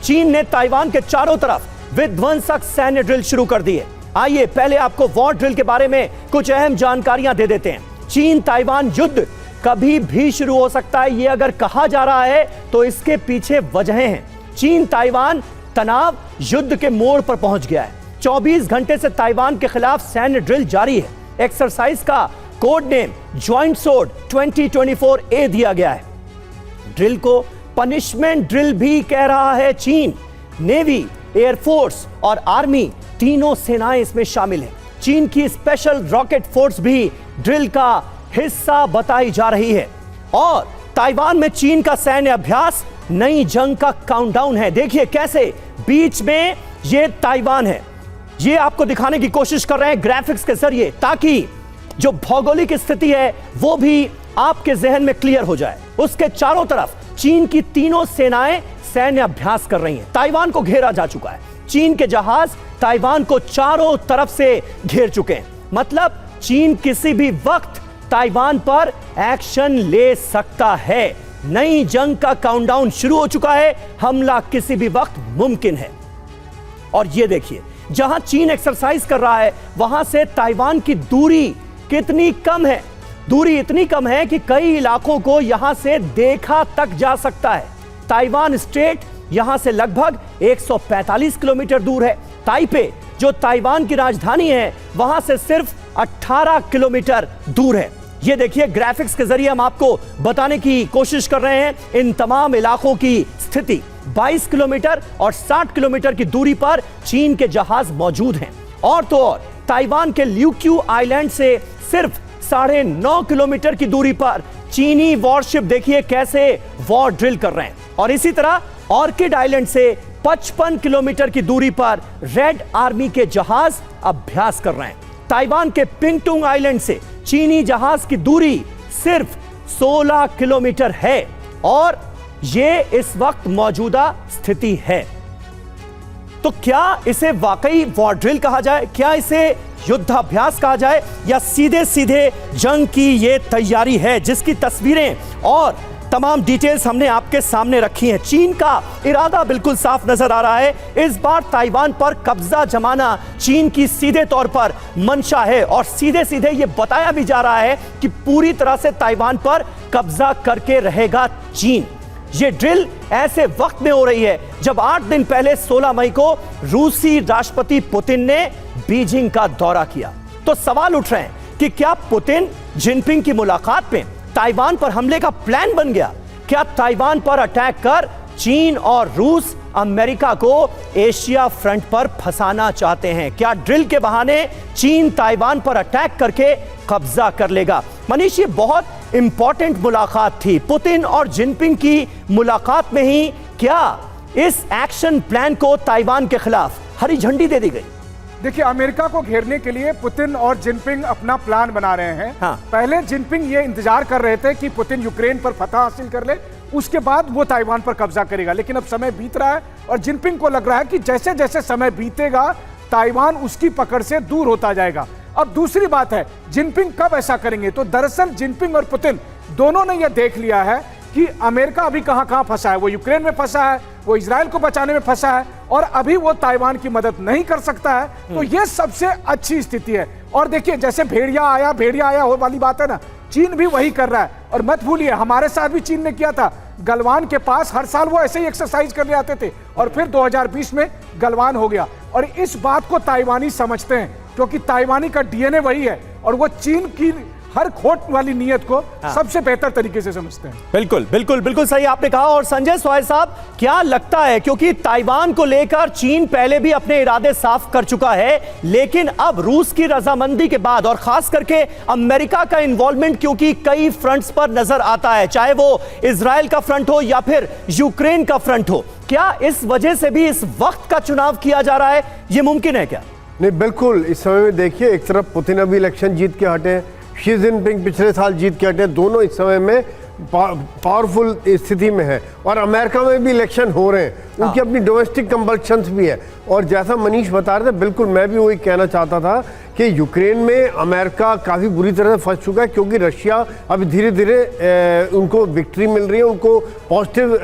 चीन ने ताइवान के चारों तरफ विध्वंसक सैन्य ड्रिल शुरू कर दी है। आइए पहले आपको वॉर ड्रिल के बारे में कुछ अहम जानकारियां दे देते हैं। चीन ताइवान युद्ध कभी भी शुरू हो सकता है, यह अगर कहा जा रहा है तो इसके पीछे वजहें हैं। चीन ताइवान तनाव युद्ध के मोड़ पर पहुंच गया है। 24 घंटे से ताइवान के खिलाफ सैन्य ड्रिल जारी है। एक्सरसाइज का code name joint sword 2024A दिया गया है। ड्रिल को पनिशमेंट ड्रिल भी कह रहा है चीन। नेवी, एयरफोर्स और आर्मी तीनों सेनाएं इसमें शामिल हैं। चीन की स्पेशल रॉकेट फोर्स भी ड्रिल का हिस्सा बताई जा रही है। और ताइवान में चीन का सैन्य अभ्यास नई जंग का काउंटडाउन है। देखिए कैसे बीच में ये ताइवान है, ये आपको दिखाने की कोशिश कर रहे हैं ग्राफिक्स के जरिए, ताकि जो भौगोलिक स्थिति है वो भी आपके जहन में क्लियर हो जाए। उसके चारों तरफ चीन की तीनों सेनाएं सैन्य अभ्यास कर रही हैं। ताइवान को घेरा जा चुका है। चीन के जहाज ताइवान को चारों तरफ से घेर चुके हैं। मतलब चीन किसी भी वक्त ताइवान पर एक्शन ले सकता है। नई जंग का काउंटडाउन शुरू हो चुका है। हमला किसी भी वक्त मुमकिन है। और ये देखिए, जहां चीन एक्सरसाइज कर रहा है वहां से ताइवान की दूरी कितनी कम है। दूरी इतनी कम है कि कई इलाकों को यहां से देखा तक जा सकता है। ताइवान स्ट्रेट यहां से लगभग 145 किलोमीटर दूर है। ताइपे, जो ताइवान की राजधानी है, वहां से सिर्फ 18 किलोमीटर दूर है। ये देखिए ग्राफिक्स के जरिए हम आपको बताने की कोशिश कर रहे हैं इन तमाम इलाकों की स्थिति। 22 किलोमीटर और 60 किलोमीटर की दूरी पर चीन के जहाज मौजूद हैं। और तो और ताइवान के ल्यूक्यू आइलैंड से सिर्फ 9.5 किलोमीटर की दूरी पर चीनी वॉरशिप देखिए कैसे वॉर ड्रिल कर रहे हैं। और इसी तरह ऑर्किड आइलैंड से 55 किलोमीटर की दूरी पर रेड आर्मी के जहाज अभ्यास कर रहे हैं। ताइवान के पिंगटुंग आइलैंड से चीनी जहाज की दूरी सिर्फ 16 किलोमीटर है। और यह इस वक्त मौजूदा स्थिति है। तो क्या इसे वाकई वॉर ड्रिल कहा जाए, क्या इसे युद्धाभ्यास कहा जाए, या सीधे सीधे जंग की यह तैयारी है जिसकी तस्वीरें और तमाम डिटेल्स हमने आपके सामने रखी हैं। चीन का इरादा बिल्कुल साफ नजर आ रहा है। इस बार ताइवान पर कब्जा जमाना चीन की सीधे तौर पर मंशा है। और सीधे सीधे यह बताया भी जा रहा है कि पूरी तरह से ताइवान पर कब्जा करके रहेगा चीन। यह ड्रिल ऐसे वक्त में हो रही है जब 8 दिन पहले 16 मई को रूसी राष्ट्रपति पुतिन ने बीजिंग का दौरा किया। तो सवाल उठ रहे हैं कि क्या पुतिन जिनपिंग की मुलाकात में ताइवान पर हमले का प्लान बन गया? क्या ताइवान पर अटैक कर चीन और रूस अमेरिका को एशिया फ्रंट पर फंसाना चाहते हैं? क्या ड्रिल के बहाने चीन ताइवान पर अटैक करके कब्जा कर लेगा? मनीष, ये बहुत इंपॉर्टेंट मुलाकात थी। पुतिन और जिनपिंग की मुलाकात में ही क्या इस एक्शन प्लान को ताइवान के खिलाफ हरी झंडी दे दी गई? देखिए, अमेरिका को घेरने के लिए पुतिन और जिनपिंग अपना प्लान बना रहे हैं। हाँ। पहले जिनपिंग ये इंतजार कर रहे थे कि पुतिन यूक्रेन पर फतह हासिल कर ले, उसके बाद वो ताइवान पर कब्जा करेगा। लेकिन अब समय बीत रहा है और जिनपिंग को लग रहा है कि जैसे जैसे समय बीतेगा ताइवान उसकी पकड़ से दूर होता जाएगा। अब दूसरी बात है, जिनपिंग कब ऐसा करेंगे? तो दरअसल जिनपिंग और पुतिन दोनों ने यह देख लिया है कि अमेरिका अभी कहां कहां फंसा है। वो यूक्रेन में फंसा है, वो इजराइल को बचाने में फंसा है, और अभी वो ताइवान की मदद नहीं कर सकता है। तो ये सबसे अच्छी स्थिति है। और देखिए, जैसे भेड़िया आया हो वाली बात है ना, चीन भी वही कर रहा है। और मत भूलिए, हमारे साथ भी चीन ने किया था। गलवान के पास हर साल वो ऐसे ही एक्सरसाइज करने आते थे और फिर 2020 में गलवान हो गया। और इस बात को ताइवानी समझते हैं क्योंकि ताइवानी का डीएनए वही है और वो चीन की हर खोट वाली नीयत को सबसे बेहतर तरीके से समझते हैं। बिल्कुल बिल्कुल बिल्कुल सही आपने कहा। और संजय स्वाय साहब, क्या लगता है, क्योंकि ताइवान को लेकर चीन पहले भी अपने इरादे साफ कर चुका है, लेकिन अब रूस की रजामंदी के बाद और खास करके अमेरिका का इन्वॉल्वमेंट क्योंकि कई फ्रंट्स पर नजर आता है, चाहे वो इजराइल का फ्रंट हो या फिर यूक्रेन का फ्रंट हो, क्या इस वजह से भी इस वक्त का चुनाव किया जा रहा है? यह मुमकिन है क्या? नहीं, बिल्कुल। इस समय में देखिए, एक तरफ पुतिन अभी इलेक्शन जीत के हटे, शी जिनपिंग पिछले साल जीत के हटे। दोनों इस समय में पावरफुल स्थिति में है और अमेरिका में भी इलेक्शन हो रहे हैं, उनकी अपनी डोमेस्टिक कंपल्शंस भी है। और जैसा मनीष बता रहे थे, बिल्कुल मैं भी वही कहना चाहता था कि यूक्रेन में अमेरिका काफ़ी बुरी तरह से फंस चुका है, क्योंकि रशिया अभी धीरे धीरे उनको विक्ट्री मिल रही है, उनको पॉजिटिव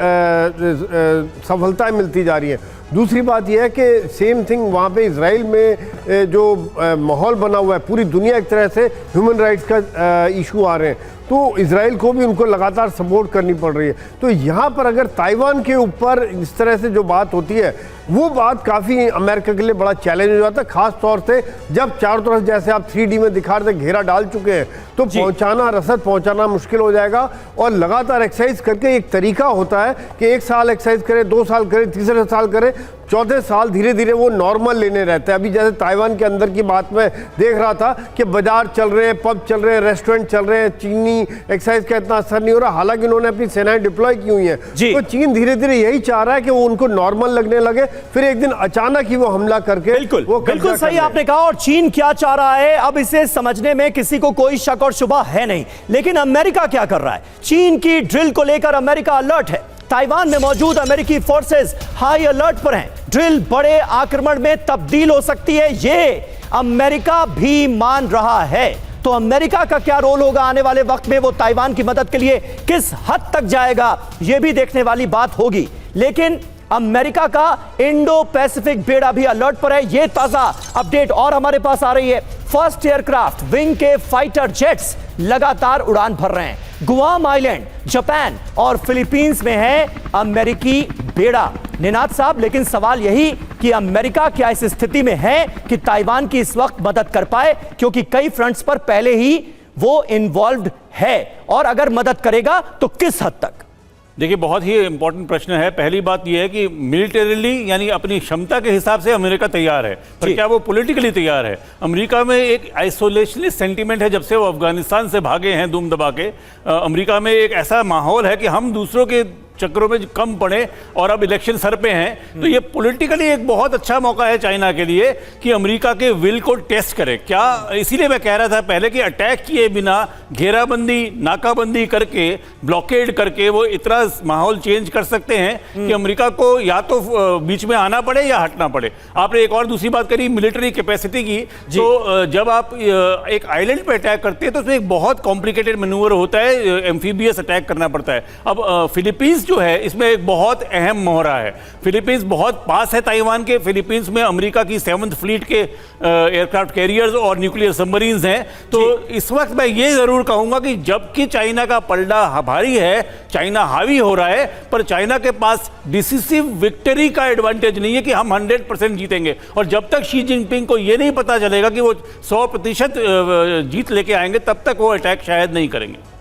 सफलताएं मिलती जा रही हैं। दूसरी बात यह है कि सेम थिंग वहाँ पे इजराइल में जो माहौल बना हुआ है, पूरी दुनिया एक तरह से ह्यूमन राइट्स का इशू आ रहे हैं, तो इजराइल को भी उनको लगातार सपोर्ट करनी पड़ रही है। तो यहाँ पर अगर ताइवान के ऊपर इस तरह से जो बात होती है, वो बात काफ़ी अमेरिका के लिए बड़ा चैलेंज हो जाता है, खास तौर से जब चारों तरफ जैसे आप 3D में दिखा रहे थे घेरा डाल चुके हैं, तो पहुंचाना, रसद पहुंचाना मुश्किल हो जाएगा। और लगातार एक्सरसाइज करके एक तरीका होता है कि 1 साल एक्सरसाइज करें, 2 साल करें, तीसरे साल करें, चौथे साल धीरे धीरे वो नॉर्मल लेने रहते हैं। अभी जैसे ताइवान के अंदर की बात में देख रहा था कि बाजार चल रहे हैं, पब चल रहे हैं, रेस्टोरेंट चल रहे हैं, चीनी एक्सरसाइज का इतना असर नहीं हो रहा, हालांकि उन्होंने अपनी सेनाएं डिप्लॉय की हुई हैं। तो चीन धीरे धीरे यही चाह रहा है कि वो उनको नॉर्मल लगने लगे, फिर एक दिन अचानक ही वो हमला करके बिल्कुल सही आपने कहा। और चीन क्या चाह रहा है, अब इसे समझने में किसी को कोई शक और शुबा है नहीं। लेकिन अमेरिका क्या कर रहा है? चीन की ड्रिल को लेकर अमेरिका अलर्ट है। ताइवान में मौजूद अमेरिकी फोर्सेस हाई अलर्ट पर हैं। ड्रिल बड़े आक्रमण में तब्दील हो सकती है, ये अमेरिका भी मान रहा है। तो अमेरिका का क्या रोल होगा आने वाले वक्त में? वो ताइवान की मदद के लिए किस हद तक जाएगा, यह भी देखने वाली बात होगी। लेकिन अमेरिका का इंडो पैसिफिक बेड़ा भी अलर्ट पर है। यह ताजा अपडेट और हमारे पास आ रही है। फर्स्ट एयरक्राफ्ट विंग के फाइटर जेट्स लगातार उड़ान भर रहे हैं। गुआम आइलैंड, जापान और फिलीपींस में है अमेरिकी बेड़ा। निनाद साहब, लेकिन सवाल यही कि अमेरिका क्या इस स्थिति में है कि ताइवान की इस वक्त मदद कर पाए, क्योंकि कई फ्रंट्स पर पहले ही वो इन्वॉल्व्ड है, और अगर मदद करेगा तो किस हद तक? देखिए, बहुत ही इंपॉर्टेंट प्रश्न है। पहली बात यह है कि मिलिटरीली यानी अपनी क्षमता के हिसाब से अमेरिका तैयार है, पर क्या वो पॉलिटिकली तैयार है? अमेरिका में एक आइसोलेशनिस्ट सेंटीमेंट है जब से वो अफगानिस्तान से भागे हैं दूम दबा के। अमेरिका में एक ऐसा माहौल है कि हम दूसरों के चक्रों में कम पड़े और अब इलेक्शन सर पे हैं, तो ये पॉलिटिकली एक बहुत अच्छा मौका है चाइना के लिए कि अमेरिका के विल को टेस्ट करे। क्या, इसीलिए मैं कह रहा था पहले कि अटैक किए बिना घेराबंदी, नाकाबंदी करके, ब्लॉकेड करके वो इतना माहौल चेंज कर सकते हैं कि अमेरिका को या तो बीच में आना पड़े या हटना पड़े। आपने एक और दूसरी बात करी मिलिट्री कैपेसिटी की, तो जब आप एक आइलैंड पे अटैक करते हैं तो उसमें एक बहुत कॉम्प्लिकेटेड मैन्यूवर होता है, एम्फीबियस अटैक करना पड़ता है। अब फिलीपींस जो है इसमें एक बहुत अहम मोहरा है। फिलीपींस बहुत पास है ताइवान के। फिलीपींस में अमेरिका की 7th फ्लीट के एयरक्राफ्ट कैरियर्स और न्यूक्लियर सबमरीन्स हैं। तो इस वक्त मैं ये जरूर कहूंगा कि जबकि चाइना का पलड़ा भारी है, चाइना हावी हो रहा है, पर चाइना के पास डिसिसिव विक्ट्री का एडवांटेज नहीं है कि हम 100% जीतेंगे। और जब तक शी जिनपिंग को ये नहीं पता चलेगा कि वो 100% जीत लेके आएंगे, तब तक वो अटैक शायद नहीं करेंगे।